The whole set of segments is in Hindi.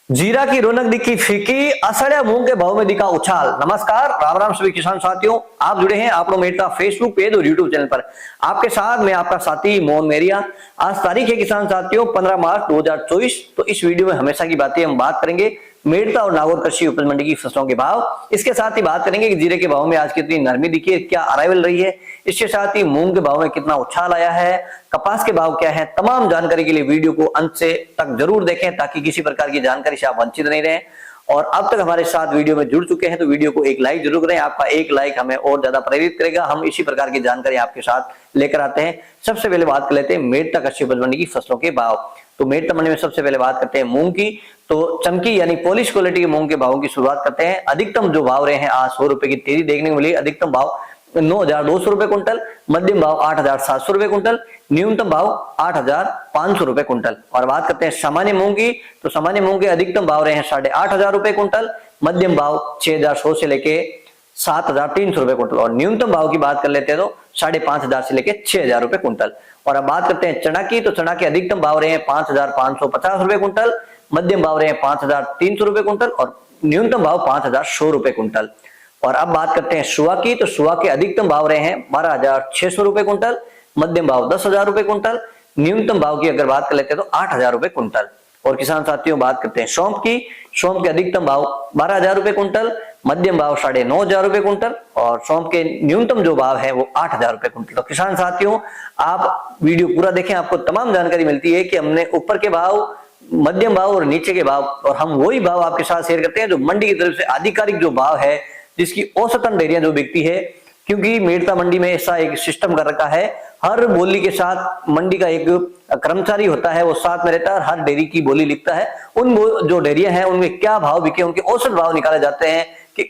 जीरा की रौनक दिखी फीकी, असड़िया मूंग के भाव में दिखा उछाल। नमस्कार, राम राम सभी किसान साथियों। आप जुड़े हैं आप लोग मेरे का फेसबुक पेज और यूट्यूब चैनल पर। आपके साथ मैं आपका साथी मोहन मेरिया। आज तारीख है किसान साथियों 15 मार्च 2024। तो इस वीडियो में हमेशा की बातें हम बात करेंगे मेड़ता और नागौर कृषि उपज मंडी की फसलों के भाव। इसके साथ ही बात करेंगे कि जीरे के भाव में आज कितनी नरमी दिखी है, क्या अराइवल रही है। इसके साथ ही मूंग के भाव में कितना उछाल आया है, कपास के भाव क्या है। तमाम जानकारी के लिए वीडियो को अंत से तक जरूर देखें ताकि किसी प्रकार की जानकारी से आप वंचित नहीं रहें। और अब तक हमारे साथ वीडियो में जुड़ चुके हैं तो वीडियो को एक लाइक जरूर करें। आपका एक लाइक हमें और ज्यादा प्रेरित करेगा। हम इसी प्रकार की जानकारी आपके साथ लेकर आते हैं। सबसे पहले बात कर लेते हैं मेड़ता कृषि उपज मंडी की फसलों के भाव। तो मेड़ता मंडी में सबसे पहले बात करते हैं मूंग की। तो चमकी यानी पॉलिश क्वालिटी के मूंग के भावों की शुरुआत करते हैं। अधिकतम जो भाव रहे हैं आज 100 रुपए की तेजी देखने को मिली। अधिकतम भाव 9,200 रुपए कुंटल, मध्यम भाव 8,700 रुपए कुंटल, न्यूनतम भाव 8,500 रुपए कुंटल। और बात करते हैं सामान्य मूंग की। तो सामान्य मूंग के अधिकतम भाव रहे हैं 8,500 रुपए कुंटल, मध्यम भाव 6,100 से लेके 7,300 रुपए कुंटल और न्यूनतम भाव की बात कर लेते हैं तो 5,500 से लेके 6,000 रुपए कुंटल। और अब बात करते हैं चना की। तो चना के अधिकतम भाव रहे हैं 5,550 रुपए कुंटल, मध्यम भाव रहे हैं 5,300 रुपए कुंटल और न्यूनतम भाव 5,100 रुपए कुंटल। और अब बात करते हैं सुआ की। तो सुआ के अधिकतम भाव रहे हैं 12,600 रुपए कुंटल, मध्यम भाव 10,000 रुपए कुंटल, न्यूनतम भाव की अगर बात कर लेते हैं तो 8,000 रुपए कुंटल। और किसान साथियों बात करते हैं सौंफ की। सौंफ के अधिकतम भाव 12,000 रुपए कुंटल, मध्यम भाव 9,500 रुपए कुंटल और सौंफ के न्यूनतम जो भाव है वो 8,000 रुपए कुंटल। तो किसान साथियों आप वीडियो पूरा देखें, आपको तमाम जानकारी मिलती है कि हमने ऊपर के भाव, मध्यम भाव और नीचे के भाव, और हम वही भाव आपके साथ शेयर करते हैं जो मंडी की तरफ से आधिकारिक जो भाव है जिसकी औसतन डेयरियां जो बिकती है। क्योंकि मेड़ता मंडी में ऐसा एक सिस्टम कर रखा है, हर बोली के साथ मंडी का एक कर्मचारी होता है, वो साथ में रहता है और हर डेयरी की बोली लिखता है। उन जो डेयरियां हैं उनमें क्या भाव बिके, उनके औसत भाव निकाले जाते हैं कि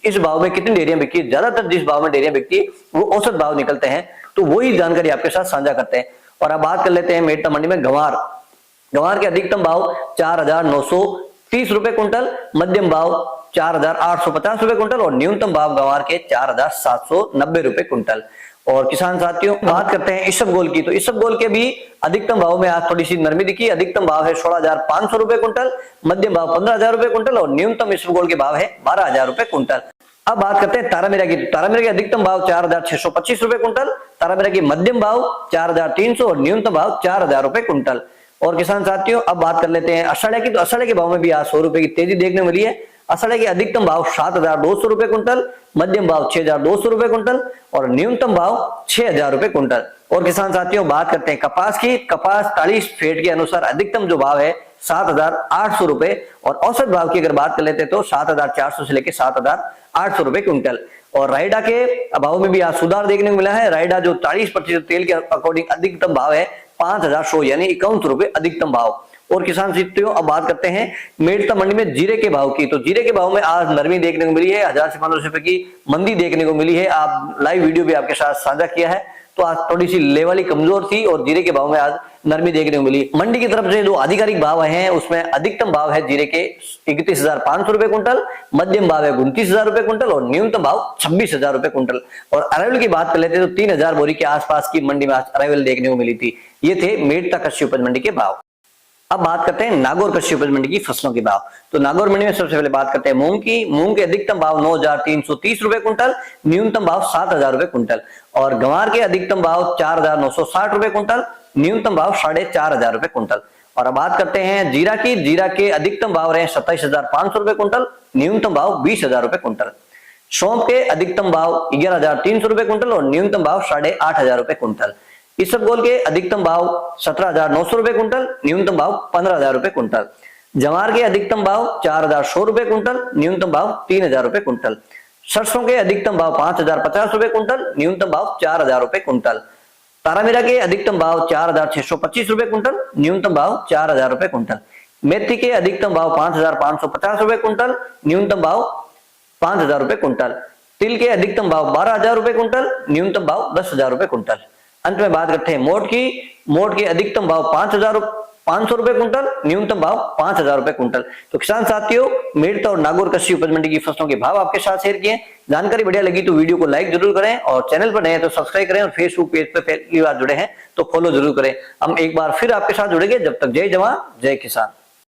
इस भाव में कितनी डेयरियां बिकी। ज्यादातर जिस भाव में डेयरियां बिकती है वो औसत भाव निकलते हैं। तो वही जानकारी आपके साथ साझा करते हैं। और अब बात कर लेते हैं मेड़ता मंडी में गंवार। गंवार के अधिकतम भाव 4,930 रुपए कुंटल, मध्यम भाव 4,850 रुपए कुंटल और न्यूनतम भाव गंवार के 4,790 रुपए कुंटल। और किसान साथियों बात करते हैं इसबगोल की। तो इसबगोल के भी अधिकतम भाव में आज थोड़ी सी नरमी दिखी। अधिकतम भाव है 16,500 रुपए कुंटल, मध्यम भाव 15,000 रुपए कुंटल और न्यूनतम इसबगोल के भाव है 12,000 रुपए कुंटल। अब बात करते हैं तारामीरा की। तारामीरा के अधिकतम भाव 4,625 रुपए कुंटल, तारामीरा की मध्यम भाव 4,300 और न्यूनतम भाव 4,000 रुपए कुंटल। और किसान साथियों अब बात कर लेते हैं असड़े की। तो असड़े के भाव में भी आज 100 रुपए की तेजी देखने को मिली है। असड़े के अधिकतम भाव 7,200 रुपए कुंटल, मध्यम भाव 6,200 रुपए कुंटल और न्यूनतम भाव 6,000 रुपए कुंटल। और किसान साथियों बात करते हैं कपास की। कपास 40 फेट के अनुसार अधिकतम जो भाव है 7,800 रुपए और औसत भाव की अगर बात कर लेते हैं तो 7,400 से लेकर 7,800 रुपए कुंटल। और रायडा के भाव में भी आज सुधार देखने को मिला है। रायडा जो 40% तेल के अकॉर्डिंग अधिकतम भाव है 5,100 यानी 51 रुपए अधिकतम भाव। और किसान साथियों अब बात करते हैं मेड़ता मंडी में जीरे के भाव की। तो जीरे के भाव में आज नरमी देखने को मिली है। 1,000 से 1,500 रुपए की मंदी देखने को मिली है। आप लाइव वीडियो भी आपके साथ साझा किया है। तो आज थोड़ी सी लेवल कमजोर थी और जीरे के भाव में आज नरमी देखने को मिली। मंडी की तरफ से जो आधिकारिक भाव हैं उसमें अधिकतम भाव है जीरे के 31,500 रुपए कुंटल, मध्यम भाव है 29,000 रुपए कुंटल और न्यूनतम भाव 26,000 रुपए कुंटल। और अराइवल की बात कर लेते हैं तो 3,000 बोरी के आसपास की मंडी में आज अराइवल देखने को मिली थी। ये थे मेड़ता कृषि उपज मंडी के भाव। अब बात करते हैं नागौर कृषि उपज मंडी की फसलों के भाव। तो नागौर मंडी में सबसे पहले बात करते हैं मूंग की। मूंग के अधिकतम भाव 9,330 रुपए कुंटल, न्यूनतम भाव 7,000 रुपए कुंटल और गंवार के अधिकतम भाव 4,960 रुपए कुंटल, न्यूनतम भाव 4,500 रुपए कुंटल। और अब बात करते हैं जीरा की। जीरा के अधिकतम भाव रहे 27,500 रुपए कुंटल, न्यूनतम भाव 20,000 रुपए कुंटल। सौंफ के अधिकतम भाव 11,300 रुपए कुंटल और न्यूनतम भाव 8,500 रुपए कुंटल। इसबगोल के अधिकतम भाव 17,900 रुपए कुंटल, न्यूनतम भाव 15,000 रुपए कुंटल। जवार के अधिकतम भाव 4,100 रुपए कुंटल, न्यूनतम भाव 3,000 रुपए कुंटल। सरसों के अधिकतम भाव 5,050 रुपए कुंटल, न्यूनतम भाव 4,000 रुपए कुंटल। तारामीरा के अधिकतम भाव 4,625 रुपए कुंटल, न्यूनतम भाव 4,000 रुपए कुंटल। मेथी के अधिकतम भाव 5,550 रुपए कुंटल, न्यूनतम भाव 5,000 रुपए कुंटल। तिल के अधिकतम भाव 12,000 रुपए कुंटल, न्यूनतम भाव 10,000 रुपए कुंटल। अंत में बात करते हैं मोट की। मोट के अधिकतम भाव 5,500 रुपए कुंटल, न्यूनतम भाव 5,000 रुपए कुंटल। तो किसान साथियों मेड़ता और नागौर कृषि उपज मंडी की फसलों के भाव आपके साथ शेयर किए। जानकारी बढ़िया लगी तो वीडियो को लाइक जरूर करें और चैनल पर नए हैं तो सब्सक्राइब करें और फेसबुक पेज पर पहली बार जुड़े हैं तो फॉलो जरूर करें। हम एक बार फिर आपके साथ जुड़ेंगे। जब तक जय जवान जय किसान।